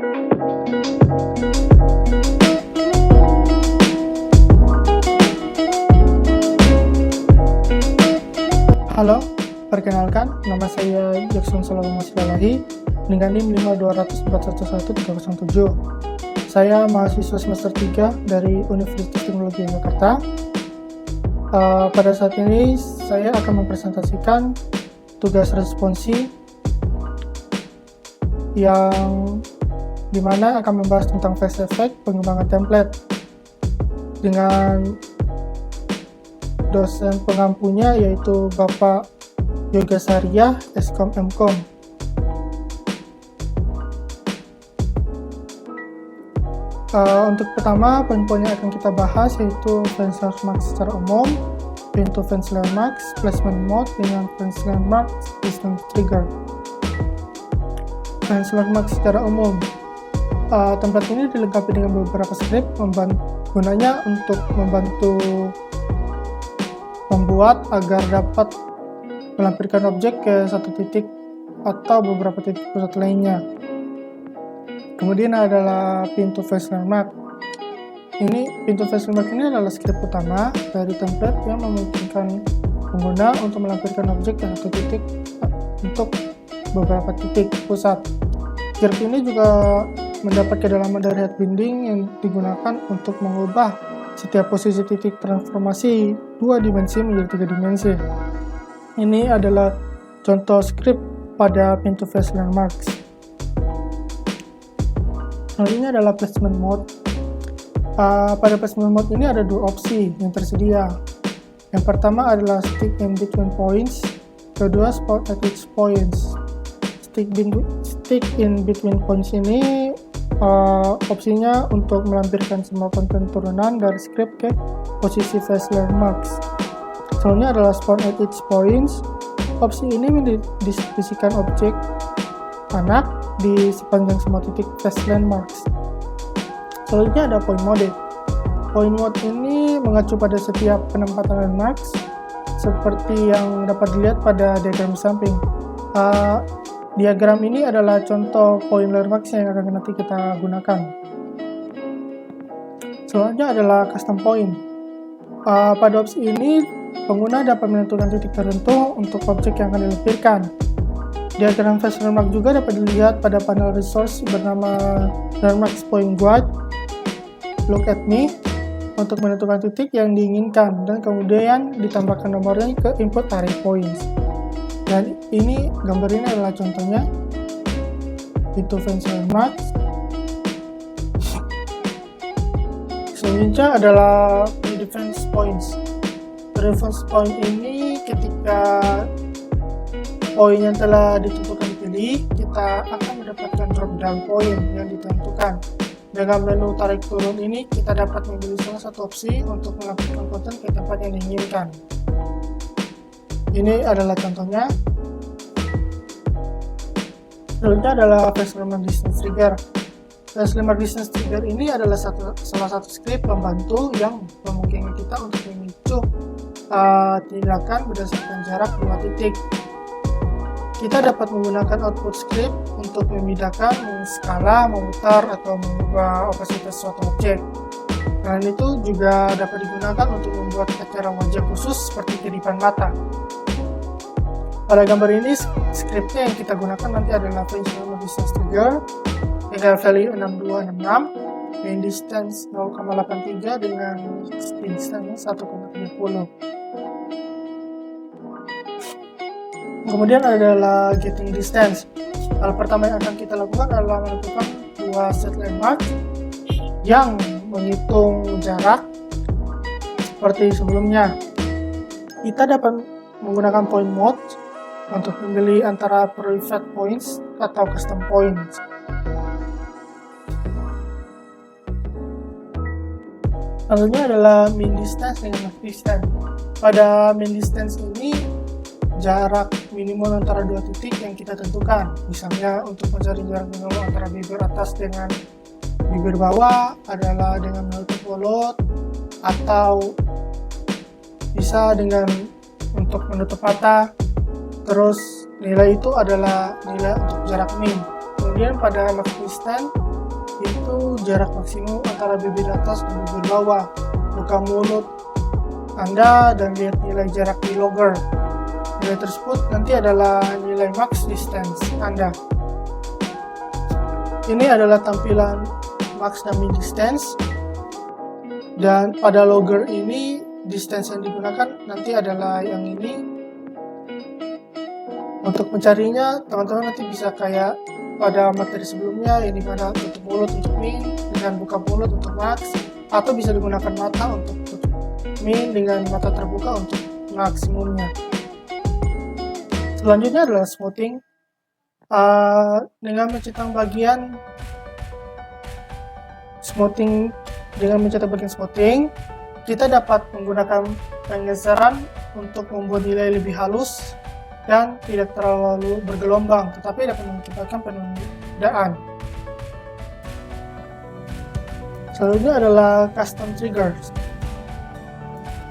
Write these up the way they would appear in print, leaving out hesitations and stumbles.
Halo, perkenalkan, nama saya Jackson Salomon Masdalahi dengan NIM 520411307. Saya mahasiswa semester 3 dari Universitas Teknologi Jakarta. Pada saat ini saya akan mempresentasikan tugas responsi yang dimana akan membahas tentang Face Effect pengembangan template dengan dosen pengampunya yaitu Bapak Yoga Saria, Eskom Mkom. Untuk pertama, poin-poin yang akan kita bahas yaitu Fence Landmark secara umum, pintu Fence Landmark, placement mode dengan Fence Landmark distance trigger. Fence Landmark secara umum, template ini dilengkapi dengan beberapa script gunanya untuk membantu membuat agar dapat melampirkan objek ke satu titik atau beberapa titik pusat lainnya. Kemudian adalah pintu Face Landmark. Pintu Face Landmark ini adalah script utama dari template yang memungkinkan pengguna untuk melampirkan objek ke satu titik untuk beberapa titik pusat. Script ini juga mendapat kedalaman dari head binding yang digunakan untuk mengubah setiap posisi titik transformasi 2 dimensi menjadi 3 dimensi. Ini adalah contoh script pada pintu Face Landmarks. Selanjutnya adalah placement mode. Pada placement mode ini ada dua opsi yang tersedia. Yang pertama adalah stick in between points, kedua spot at each points. Stick in between points ini opsinya untuk melampirkan semua konten turunan dari script ke posisi Face Landmarks. Selanjutnya adalah spawn at each points. Opsi ini mendistribusikan objek anak di sepanjang semua titik Face Landmarks. Selanjutnya ada point mode. Point mode ini mengacu pada setiap penempatan landmarks seperti yang dapat dilihat pada diagram samping. Diagram ini adalah contoh point landmarks yang akan nanti kita gunakan. Selanjutnya adalah custom point. Pada opsi ini, pengguna dapat menentukan titik tertentu untuk objek yang akan dilampirkan. Diagram Face Landmark juga dapat dilihat pada panel resource bernama Landmarks Point Guide. Look at me untuk menentukan titik yang diinginkan dan kemudian ditambahkan nomornya ke input array points. Dan ini gambar ini adalah contohnya pintu Fence Landmarks. Selanjutnya adalah pre-defense points. Pre-defense point ini ketika poin yang telah ditentukan dipilih, kita akan mendapatkan drop down point yang ditentukan. Dengan menu tarik turun ini, kita dapat memilih salah satu opsi untuk melakukan konten ke tempat yang diinginkan. Ini adalah contohnya. Selanjutnya adalah Face Landmark Distance Trigger. Face Landmark Distance Trigger ini adalah salah satu script pembantu yang memungkinkan kita untuk memicu tindakan berdasarkan jarak 2 titik. Kita dapat menggunakan output script untuk memindahkan, menskala, memutar, atau mengubah opasitas suatu objek. Selain itu juga dapat digunakan untuk membuat acara wajah khusus seperti kedipan mata. Pada gambar ini, scriptnya yang kita gunakan nanti adalah Face Landmark Distance Trigger dengan value 6266, main distance 0,83 dengan distance 1,30. Kemudian adalah getting distance. Hal pertama yang akan kita lakukan adalah melakukan 2 set landmark yang menghitung jarak seperti sebelumnya. Kita dapat menggunakan point mode untuk memilih antara private points atau custom points. Selanjutnya adalah mean distance dengan max distance. Pada mean distance ini jarak minimum antara 2 titik yang kita tentukan. Misalnya untuk mencari jarak minimum antara bibir atas dengan bibir bawah adalah dengan menutup mulut, atau bisa dengan untuk menutup mata. Terus nilai itu adalah nilai untuk jarak min. Kemudian pada max distance itu jarak maksimum antara bibir atas dan bibir bawah, buka mulut Anda, dan lihat nilai jarak di logger. Nilai tersebut nanti adalah nilai max distance Anda. Ini adalah tampilan max dan min distance, dan pada logger ini distance yang digunakan nanti adalah yang ini. Untuk mencarinya, teman-teman nanti bisa kayak pada materi sebelumnya, ini pada tutup mulut untuk min dengan buka mulut untuk max, atau bisa digunakan mata untuk tutup min dengan mata terbuka untuk maksimumnya. Selanjutnya adalah smoothing. Dengan mencetang bagian smoothing, kita dapat menggunakan penggeseran untuk membuat nilai lebih halus dan tidak terlalu bergelombang, tetapi dapat mengakibatkan penundaan. Selanjutnya adalah custom triggers.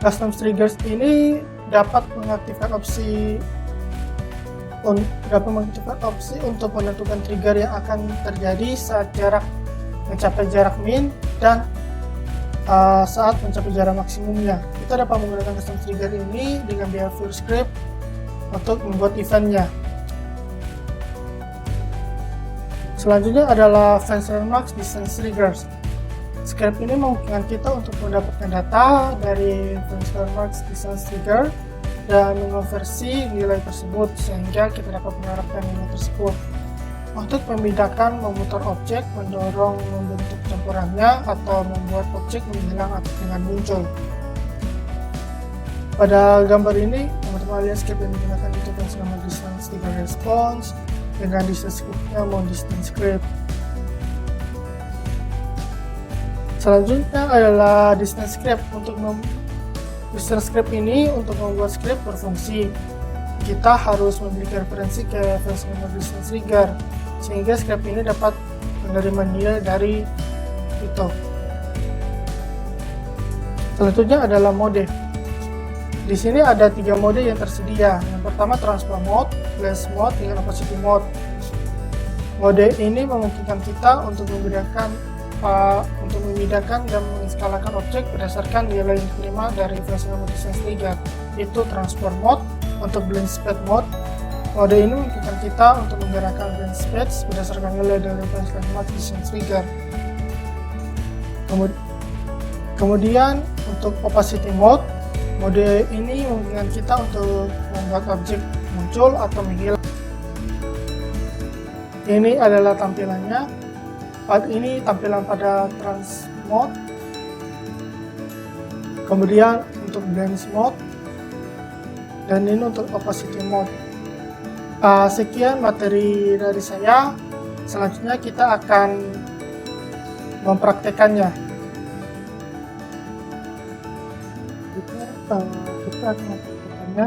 Custom triggers ini dapat mengaktifkan opsi untuk menentukan trigger yang akan terjadi saat mencapai jarak min dan saat mencapai jarak maksimumnya. Kita dapat menggunakan custom trigger ini dengan behavior script untuk membuat eventnya. Selanjutnya adalah Fence Max Distance Triggers. Script ini memungkinkan kita untuk mendapatkan data dari Fence Max Distance Trigger dan mengonversi nilai tersebut sehingga kita dapat menerapkan nilai tersebut. Untuk membedakan memutar objek, mendorong membentuk campurannya, atau membuat objek menghilang dengan muncul. Pada gambar ini, teman-teman lihat script yang digunakan itu Fence Max Distance Trigger Response dengan distance scriptnya mau distance script. Selanjutnya adalah distance script. Distance script ini untuk membuat script berfungsi, kita harus memiliki referensi ke Fence Max Distance Trigger sehingga script ini dapat menerima nilai dari itu. Selanjutnya adalah mode. Di sini ada 3 mode yang tersedia. Yang pertama transform mode, blend mode, dengan opacity mode. Mode ini memungkinkan kita untuk memindahkan dan menskalakan objek berdasarkan nilai yang diterima dari Fence Max Distance Trigger. Itu transform mode. Untuk blend speed mode, mode ini memungkinkan kita untuk menggerakkan blend speed berdasarkan nilai dari Fence Max Distance Trigger. Kemudian untuk opacity mode, mode ini memungkinkan kita untuk membuat objek muncul atau menghilang. Ini adalah tampilannya. Ini tampilan pada trans mode. Kemudian untuk blend mode, dan ini untuk opacity mode. Sekian materi dari saya. Selanjutnya kita akan mempraktekannya. Kita akan mempraktekannya.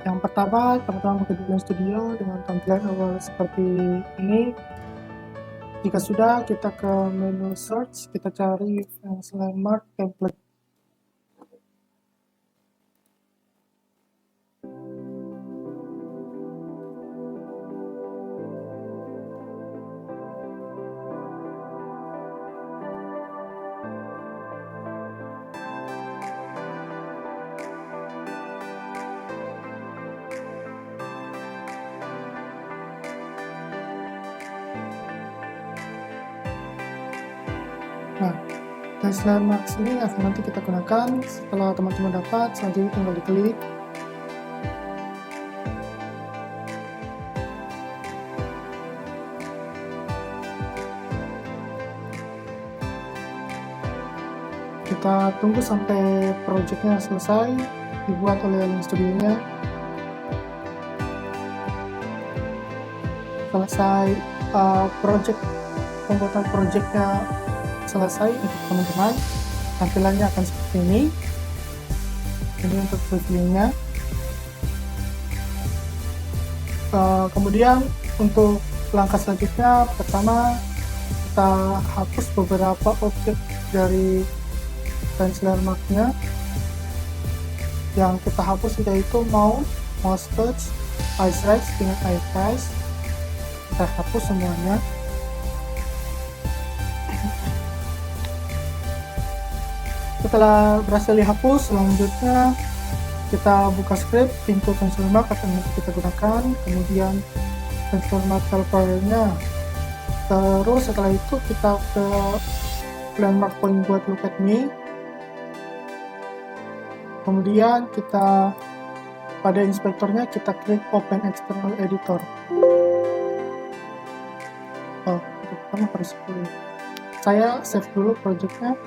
Yang pertama, teman-teman bekerja di studio dengan tampilan awal seperti ini. Jika sudah, kita ke menu search, kita cari Fence Landmark template. Nah, Fence Landmark ini akan nanti kita gunakan setelah teman-teman dapat. Selanjutnya tinggal diklik. Kita tunggu sampai projectnya selesai dibuat oleh Alien Studio-nya. Selesai pembuatan projectnya selesai untuk teman-teman, tampilannya akan seperti ini. Ini untuk previewnya. Kemudian untuk langkah selanjutnya, pertama kita hapus beberapa objek dari Fence Landmark-nya. Yang kita hapus yaitu mouse touch, ice rise dengan ice rise. Kita hapus semuanya. Setelah berhasil dihapus, selanjutnya kita buka script pintu pencil mark akan kita gunakan, kemudian pencil mark helper-nya. Terus setelah itu kita ke landmark point buat look at me. Kemudian kita pada inspektornya kita klik open external editor. Oh, itu pertama harus dulu. Saya save dulu projectnya.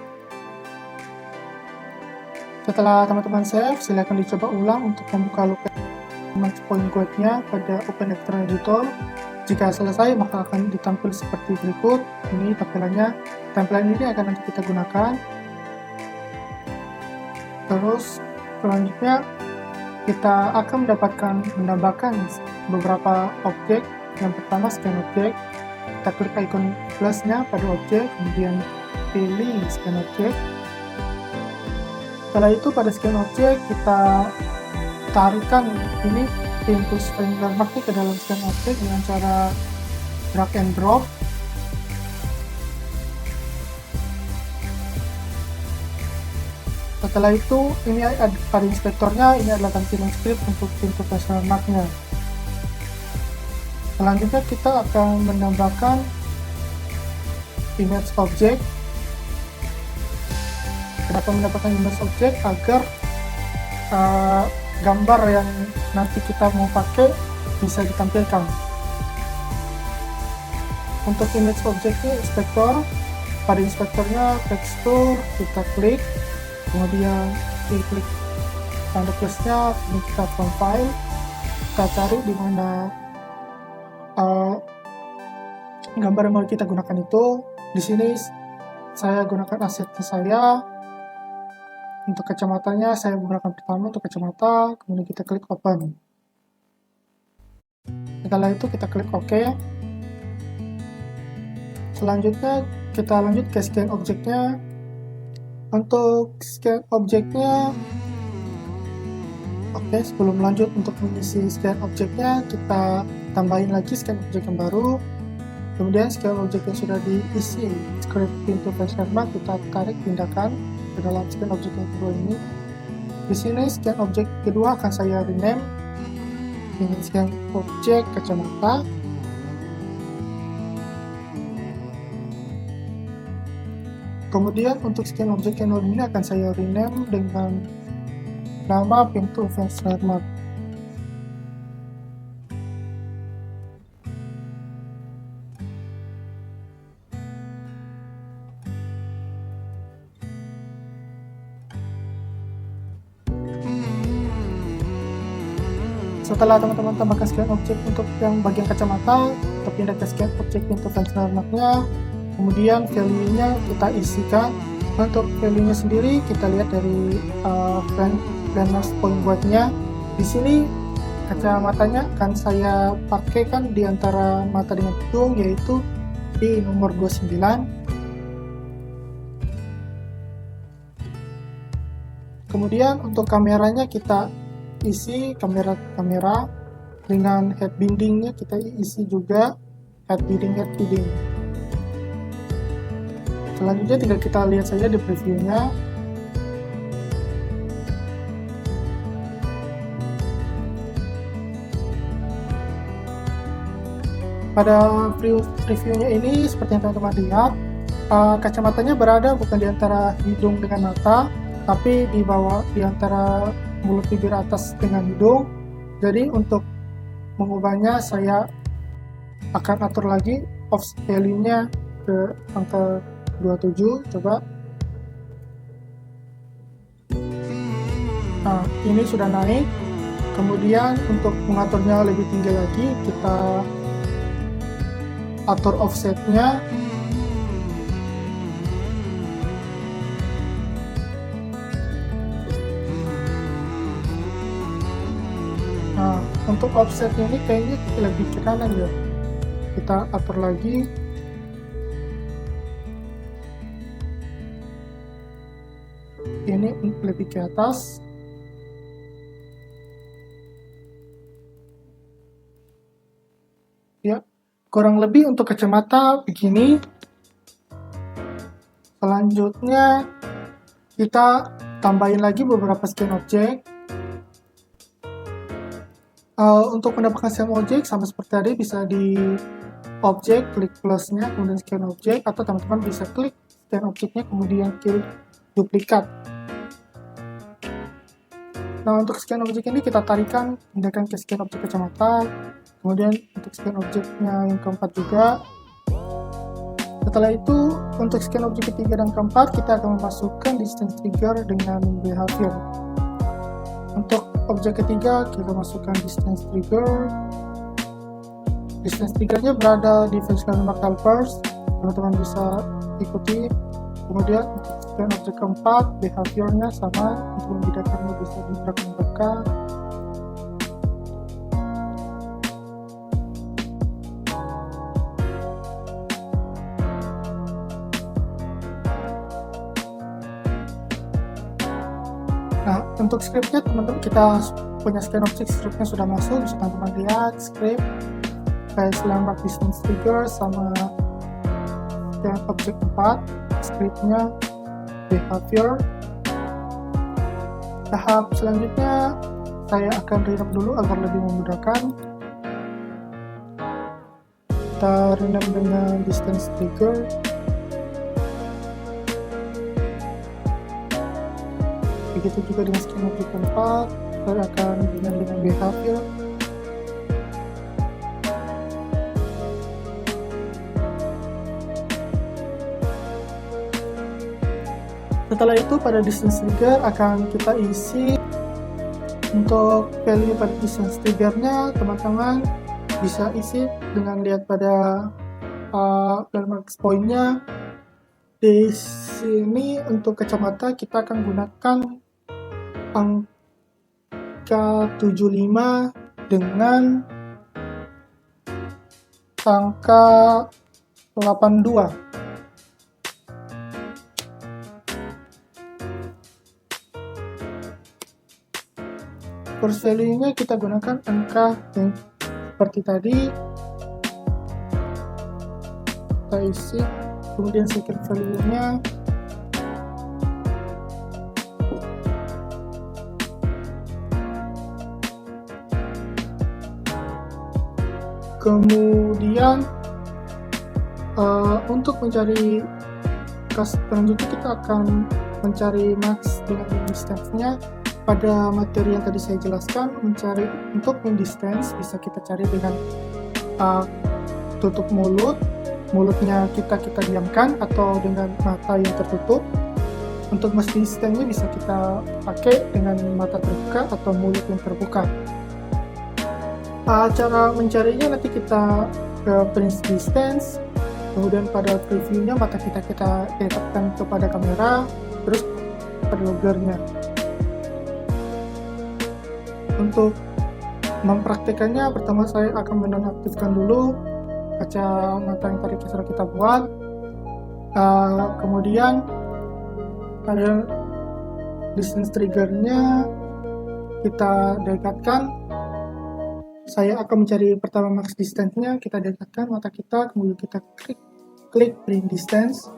Setelah teman-teman save, silakan dicoba ulang untuk membuka look at point guide-nya pada open external editor. Jika selesai, maka akan ditampil seperti berikut. Ini tampilannya. Tampilan ini akan nanti kita gunakan. Terus selanjutnya kita akan menambahkan beberapa objek. Yang pertama scan objek. Kita klik icon plusnya pada objek, kemudian pilih scan objek. Setelah itu pada scan objek kita tarikan ini pintu string landmark ke dalam scan objek dengan cara drag and drop. Setelah itu ini pada inspektornya ini adalah tampilan script untuk pintu flash landmarknya. Selanjutnya kita akan menambahkan image object. Kenapa mendapatkan image object? Agar gambar yang nanti kita mau pakai bisa ditampilkan. Untuk image objectnya inspektor, pada inspektornya tekstur kita klik, kemudian klik tanda plusnya, ini kita file, kita cari di mana gambar yang mau kita gunakan itu. Di sini saya gunakan asetnya saya. Untuk kacamatanya saya gunakan pertama untuk kacamata, kemudian kita klik open. Setelah itu kita klik OK. Selanjutnya kita lanjut ke scan objeknya. Untuk scan objeknya, oke, sebelum lanjut untuk mengisi scan objeknya, kita tambahin lagi scan objek yang baru. Kemudian scan objek yang sudah diisi script pintu flash landmark kita tarik pindahkan ke dalam scan objek yang kedua ini. Di sini scan objek kedua akan saya rename dengan scan objek kacamata. Kemudian untuk scan objek yang ini akan saya rename dengan nama pintu flash landmark. Setelah teman-teman tambahkan scan objek untuk yang bagian kacamata, kita pindah ke scan objek pintu flash landmark-nya. Kemudian value-nya kita isikan. Untuk value-nya sendiri kita lihat dari landmark point guide-nya. Di sini kacamatanya akan saya pakai kan di antara mata dengan hidung, yaitu di nomor 29. Kemudian untuk kameranya kita isi kamera dengan head bindingnya kita isi juga head binding. Selanjutnya tinggal kita lihat saja di previewnya. Pada previewnya ini seperti yang teman-teman lihat, kacamatanya berada bukan di antara hidung dengan mata, tapi di bawah, di antara mulut bibir atas dengan hidung. Jadi untuk mengubahnya saya akan atur lagi offset value-nya ke angka 27. Coba. Nah, ini sudah naik. Kemudian untuk mengaturnya lebih tinggi lagi, kita atur offsetnya. Nah, untuk offsetnya ini kayaknya lebih ke kanan ya. Kita atur lagi. Ini lebih ke atas. Ya, kurang lebih untuk kacamata begini. Selanjutnya kita tambahin lagi beberapa scan objek. Untuk mendapatkan scan objek sama seperti tadi, bisa di objek, klik plusnya, kemudian scan objek, atau teman-teman bisa klik scan objeknya, kemudian klik duplikat. Nah, untuk scan objek ini kita tarikan, pindahkan ke scan objek kacamata, kemudian untuk scan objeknya yang keempat juga. Setelah itu, untuk scan objek ketiga dan keempat, kita akan memasukkan distance trigger dengan behavior. Untuk objek ketiga, kita masukkan distance trigger. Distance triggernya berada di face landmark helpers, teman-teman bisa ikuti. Kemudian untuk scan objek keempat, behaviornya sama, untuk membedakannya bisa di drag and drop. Nah, untuk scriptnya teman-teman, kita punya scan objek, scriptnya sudah masuk, bisa teman-teman lihat script, face landmark distance trigger sama scan objek 4, scriptnya behavior. Tahap selanjutnya saya akan rendam dulu agar lebih memudahkan. Kita rendam dengan distance trigger. Begitu juga dengan scan objek 4, saya akan dengan behavior. Setelah itu pada distance trigger akan kita isi. Untuk value pada distance triggernya teman-teman bisa isi dengan lihat pada landmark point-nya. Di sini untuk kacamata kita akan gunakan angka 75 dengan angka 82. Force value-nya kita gunakan angka yang seperti tadi, kita isi, kemudian second value-nya kemudian untuk mencari cast selanjutnya kita akan mencari max dengan min distance-nya. Pada materi yang tadi saya jelaskan, mencari untuk min distance bisa kita cari dengan tutup mulutnya kita diamkan, atau dengan mata yang tertutup. Untuk max distance-nya bisa kita pakai dengan mata terbuka atau mulut yang terbuka. Cara mencarinya nanti kita ke print distance, kemudian pada previewnya mata kita tetapkan kepada kamera, terus pada loggernya. Untuk mempraktekannya, pertama saya akan menonaktifkan dulu kacamata yang tadi sudah kita buat. Kemudian pada distance triggernya kita dekatkan. Saya akan mencari pertama max distance-nya, kita dekatkan mata kita, kemudian kita klik print distance.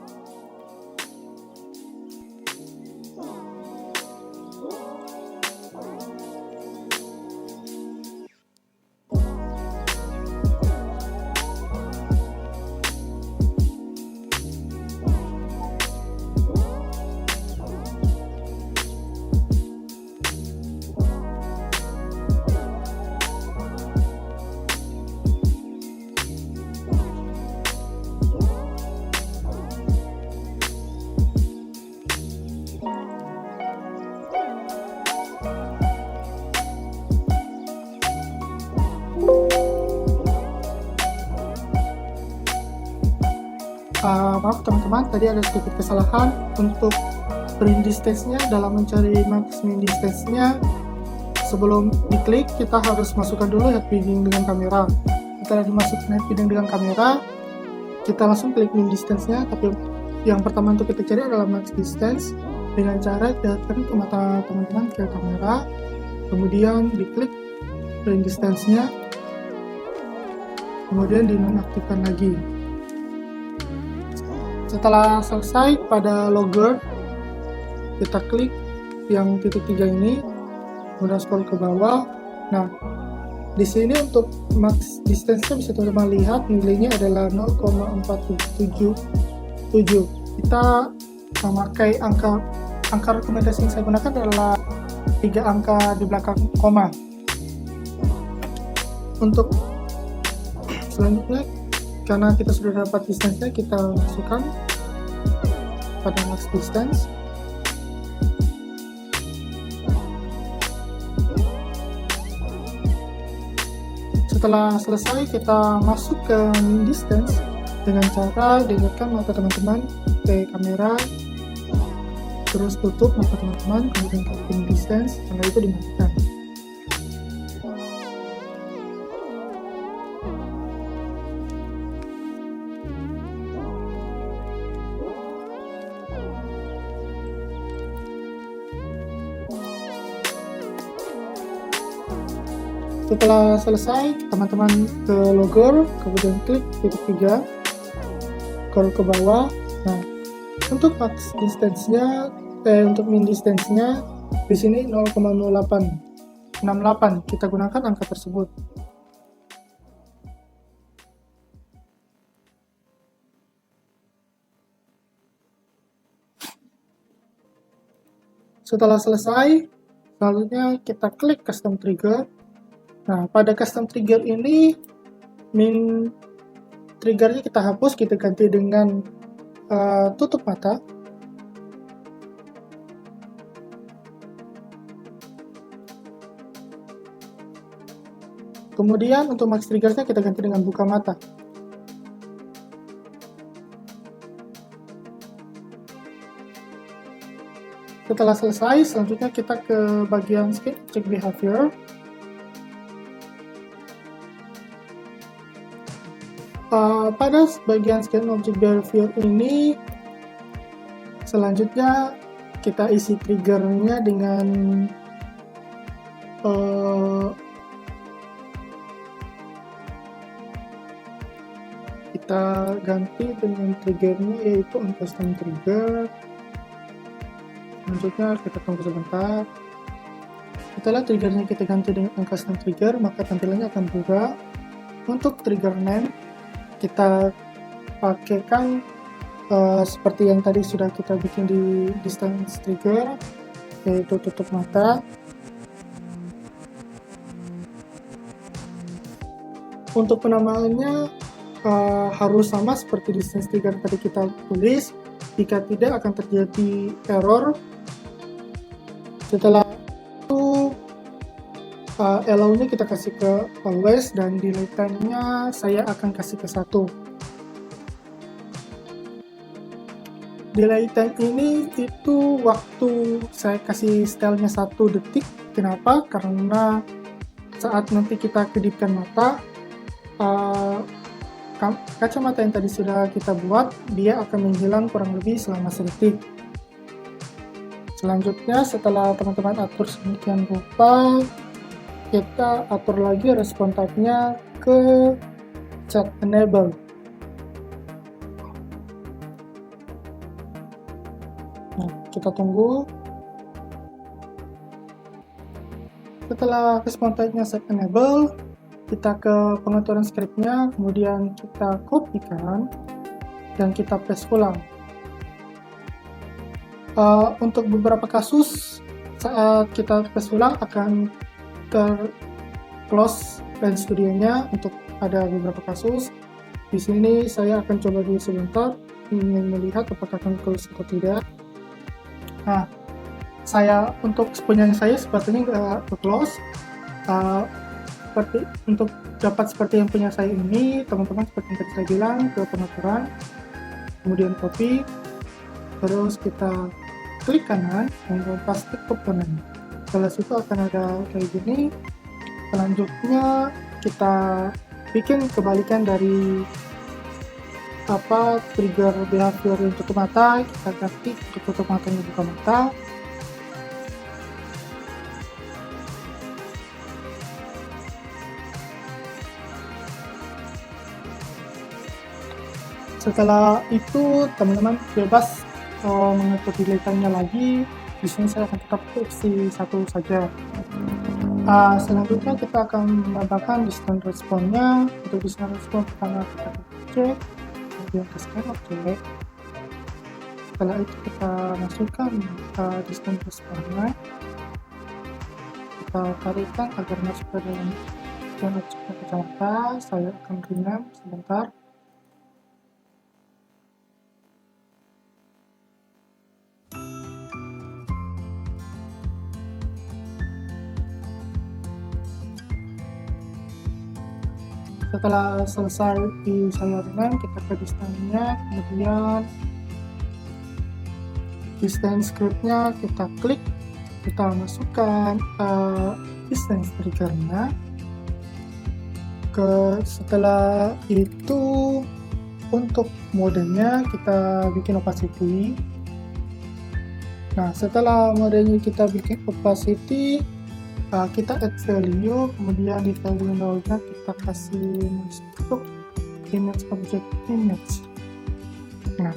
Maaf teman-teman, tadi ada sedikit kesalahan. Untuk print distance-nya, dalam mencari max min distance-nya, sebelum diklik kita harus masukkan dulu head bidding dengan kamera. Setelah dimasukkan head bidding dengan kamera, kita langsung klik min distance-nya. Tapi yang pertama untuk kita cari adalah max distance, dengan cara datang ke mata teman-teman ke kamera, kemudian diklik print distance-nya, kemudian dinonaktifkan lagi. Setelah selesai, pada logger kita klik yang titik 3 ini, kemudian scroll ke bawah. Nah, di sini untuk max distance-nya bisa teman-teman lihat nilainya adalah 0,477. Kita memakai angka rekomendasi yang saya gunakan adalah 3 angka di belakang koma. Untuk selanjutnya, karena kita sudah dapat distance-nya, kita masukkan pada max distance. Setelah selesai, kita masuk ke min distance dengan cara dekatkan mata teman-teman ke kamera, terus tutup mata teman-teman, kemudian ke min distance, karena itu dimatikan. Setelah selesai, teman-teman ke logger, kemudian klik titik 3, scroll ke bawah. Nah, untuk max distance-nya, untuk min distance-nya di sini 0,0868. Kita gunakan angka tersebut. Setelah selesai, selanjutnya kita klik custom trigger. Nah, pada custom trigger ini, min triggernya kita hapus, kita ganti dengan tutup mata. Kemudian untuk max triggernya kita ganti dengan buka mata. Setelah selesai, selanjutnya kita ke bagian skin object behavior. Pada bagian scan object behavior ini, selanjutnya kita isi triggernya dengan kita ganti dengan triggernya yaitu on custom trigger. Selanjutnya kita tunggu sebentar. Setelah triggernya kita ganti dengan on custom trigger, maka tampilannya akan berubah. Untuk trigger name kita pakaikan seperti yang tadi sudah kita bikin di distance trigger, yaitu tutup mata. Untuk penamaannya harus sama seperti distance trigger tadi kita tulis. Jika tidak, akan terjadi error. Setelah itu allow-nya kita kasih ke always, dan delay time-nya saya akan kasih ke 1. Delay time ini itu waktu saya kasih style-nya 1 detik. Kenapa? Karena saat nanti kita kedipkan mata, kacamata yang tadi sudah kita buat, dia akan menghilang kurang lebih selama 1 detik. Selanjutnya, setelah teman-teman atur sedemikian rupa, kita atur lagi respon type-nya ke chat enable. Nah, kita tunggu. Setelah respon type-nya set enable, kita ke pengaturan script-nya, kemudian kita kopikan dan kita paste ulang. Untuk beberapa kasus, saat kita paste ulang akan close Paint Studio-nya. Untuk ada beberapa kasus, di sini saya akan coba dulu sebentar, ingin melihat apakah akan close atau tidak. Nah, untuk punya saya sepertinya nggak close. Untuk dapat seperti yang punya saya ini, teman-teman seperti yang tadi saya bilang, ke pengaturan, kemudian copy, terus kita klik kanan, kemudian paste komponen. Setelah itu akan ada kayak gini. Selanjutnya kita bikin kebalikan dari trigger behavior yang tutup mata, kita ganti untuk tutup matanya buka mata. Setelah itu teman-teman bebas mengatur delay time-nya lagi. Di sini saya akan tetap isi satu saja. Selanjutnya kita akan menambahkan distance response-nya. Untuk distance response pertama kita cek, kemudian ke scan object. Setelah itu kita masukkan distance response-nya. Kita tarikan agar masuk ke dalam scan object kacamata. Saya akan rename sebentar. Setelah selesai di saya rename, kita ke distance-nya, kemudian distance script-nya kita klik, kita masukkan distance trigger-nya. Setelah itu untuk modenya kita bikin opacity. Nah, setelah modenya kita bikin opacity, kita add value, kemudian di value nolnya kita kasih masuk image object image. Nah,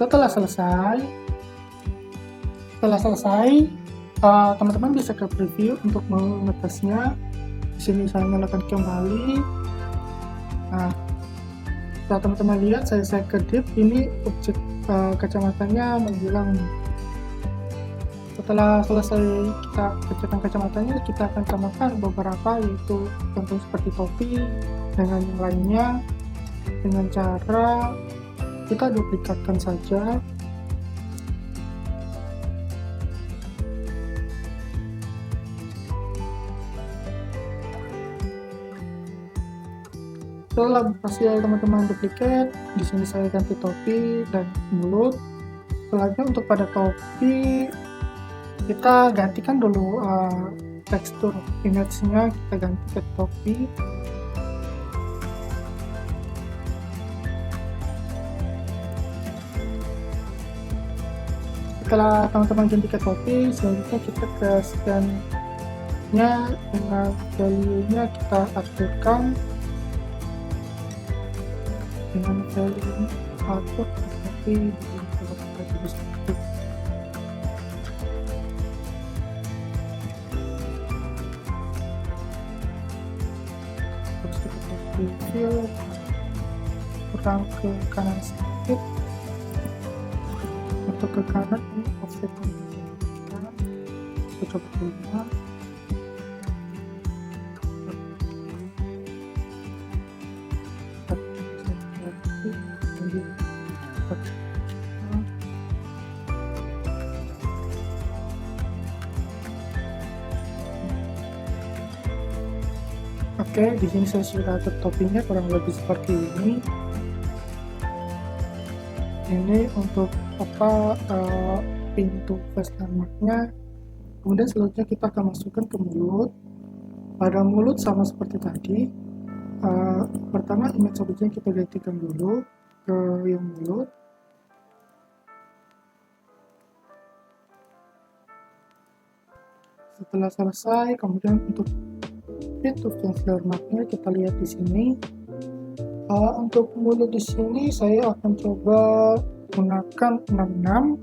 setelah selesai, teman-teman bisa ke preview untuk mengetesnya. Di sini saya nyalakan kembali. Nah, setelah teman-teman lihat, saya kedip, ini objek kacamatanya menghilang. Setelah selesai kita kerjakan kacamatanya, kita akan tambahkan beberapa, yaitu contoh seperti topi dengan yang lainnya, dengan cara kita duplikatkan saja. Setelah berhasil teman-teman duplikat, di sini saya ganti topi dan mulut. Selanjutnya untuk pada topi, kita gantikan dulu tekstur image-nya, kita ganti ke topi. Setelah teman-teman ganti ke topi, selanjutnya kita ke scan-nya, dengan value-nya kita aturkan dengan value atur topi review, kurang ke kanan sedikit. Untuk ke kanan ini offset kita coba dulu. Oke, di sini saya sudah atur topinya kurang lebih seperti ini. Ini untuk pintu face landmark-nya. Kemudian selanjutnya kita akan masukkan ke mulut. Pada mulut sama seperti tadi. Pertama image object-nya kita gantikan dulu ke yang mulut. Setelah selesai, kemudian untuk pintu face landmark-nya kita lihat di sini. Untuk mulut di sini saya akan coba gunakan 66.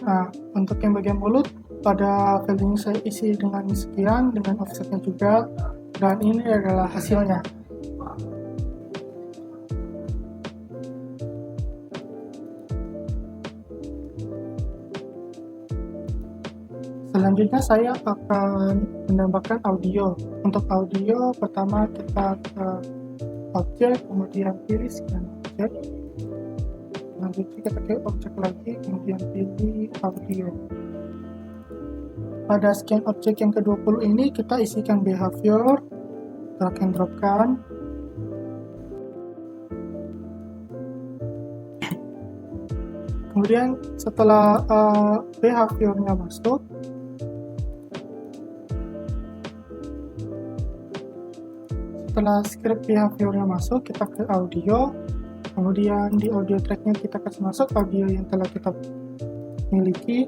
Nah, untuk yang bagian mulut, pada value saya isi dengan sekian, dengan offsetnya juga, dan ini adalah hasilnya. Selanjutnya saya akan menambahkan audio. Untuk audio, pertama kita ke objek, kemudian pilih scan objek. Selanjutnya kita ke objek lagi, kemudian pilih audio. Pada scan objek yang ke-20 ini kita isikan behavior, drag and dropkan. Kemudian setelah behaviornya masuk, setelah script behaviornya masuk, kita ke audio, kemudian di audio tracknya kita kasih masuk audio yang telah kita miliki.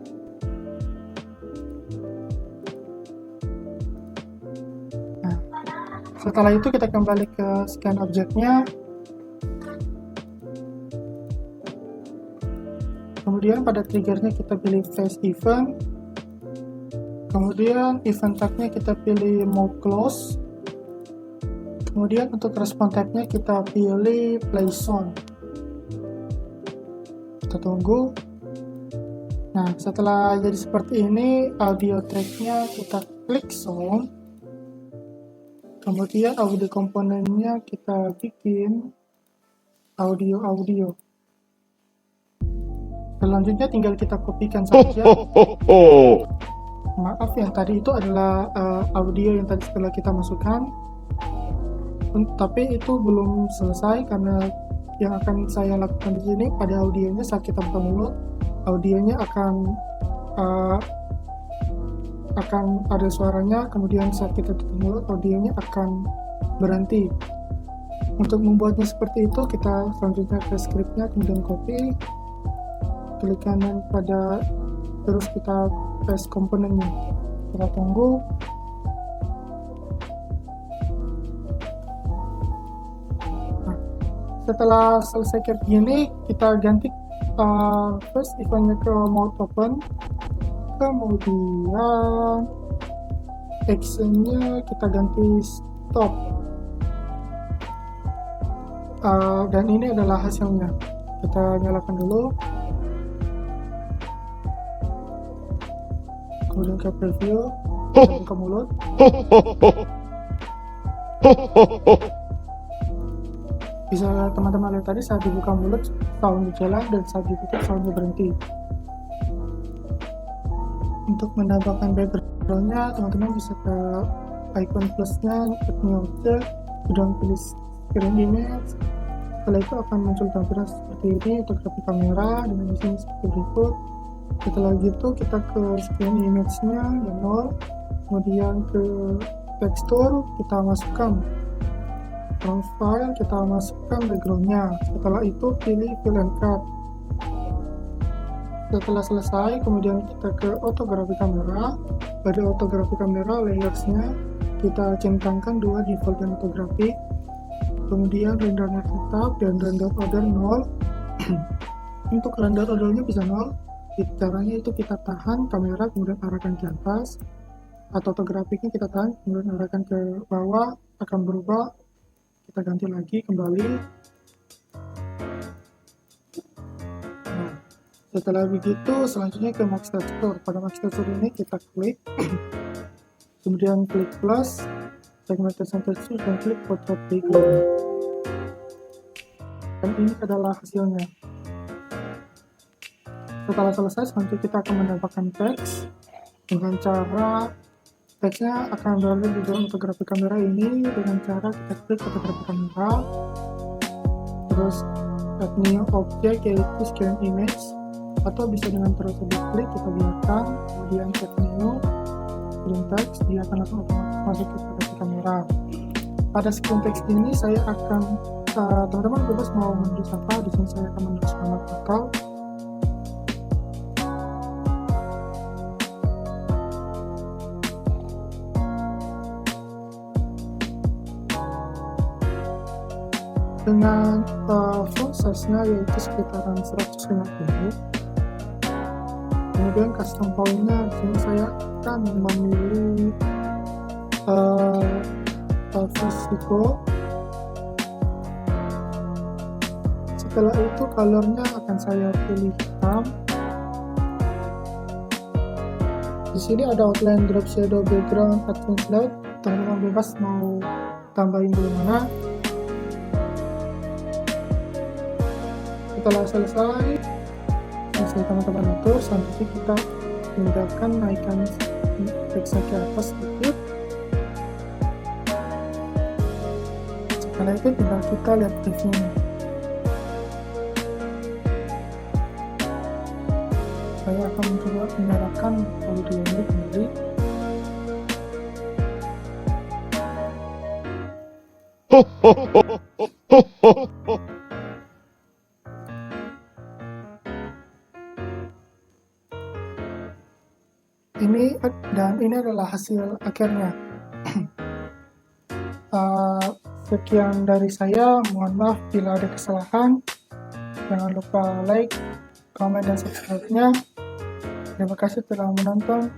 Nah, Setelah itu kita kembali ke scan objeknya. Kemudian pada triggernya kita pilih face event. Kemudian event tag-nya kita pilih mode close. Kemudian untuk respon tag-nya kita pilih play sound. Kita tunggu. Nah, setelah jadi seperti ini, audio track-nya kita klik sound. Kemudian audio komponennya kita bikin audio. Selanjutnya tinggal kita kopikan saja. Maaf, yang tadi itu adalah audio yang tadi setelah kita masukkan. Tapi itu belum selesai karena yang akan saya lakukan di sini pada audionya saat kita buka mulut, audionya akan ada suaranya, kemudian saat kita tutup mulut audionya akan berhenti. Untuk membuatnya seperti itu, kita selanjutnya ke scriptnya, kemudian copy, klik kanan pada, terus kita paste komponennya. Kita tunggu. Nah, setelah selesai kayak gini, kita ganti first eventnya ke mode open, kemudian actionnya kita ganti stop. Dan ini adalah hasilnya. Kita nyalakan dulu, kemudian ke preview, kita buka mulut. Bisa teman-teman lihat tadi saat dibuka mulut sound jalan dan saat ditutup soundnya berhenti. Untuk menambahkan backgroundnya, teman-teman bisa ke icon plusnya, add new object, kemudian pilih screen image. Setelah itu akan muncul tampilan seperti ini untuk grafik kamera dengan isinya seperti berikut. Setelah gitu kita ke screen image-nya yang 0, kemudian ke tekstur kita masukkan profile, kita masukkan background-nya. Setelah itu pilih fill and cut. Setelah selesai, kemudian kita ke autography kamera. Pada autography kamera, layers-nya kita centangkan 2 default dan autography. Kemudian rendernya tetap dan render order 0. Untuk render ordernya bisa 0. Caranya itu kita tahan kamera, kemudian arahkan ke atas. Atau autografiknya kita tahan, kemudian arahkan ke bawah, akan berubah. Kita ganti lagi kembali. Nah, setelah begitu selanjutnya ke max texture. Pada max texture ini kita klik kemudian klik plus segmentation texture dan klik portrait background, dan ini adalah hasilnya. Setelah selesai, selanjutnya kita akan menambahkan teks dengan cara teksnya akan berada di dalam autography kamera ini dengan cara kita klik autography kamera, terus add new object yaitu scan image, atau bisa dengan terus klik kita biarkan, kemudian add new screen text, dia akan langsung masuk ke autography kamera. Pada screen text ini saya akan teman-teman bebas mau menulis apa, di sini saya akan menulis nama total. Dengan font size-nya yaitu sekitaran 150. Kemudian custom point-nya, di sini saya akan memilih Visigo. Setelah itu color-nya akan saya pilih hitam. Di sini ada outline, drop shadow, background, advanced light. Teman-teman bebas mau tambahin dulu mana. Setelah selesai teman-teman atur, selanjutnya kita pindahkan naikkan teksnya ke atas sedikit. Setelah itu tinggal kita lihat previewnya. Saya akan mencoba menyalakan audio ini kembali. Ini adalah hasil akhirnya. Sekian dari saya, mohon maaf bila ada kesalahan. Jangan lupa like, komen, dan subscribe-nya. Terima kasih telah menonton.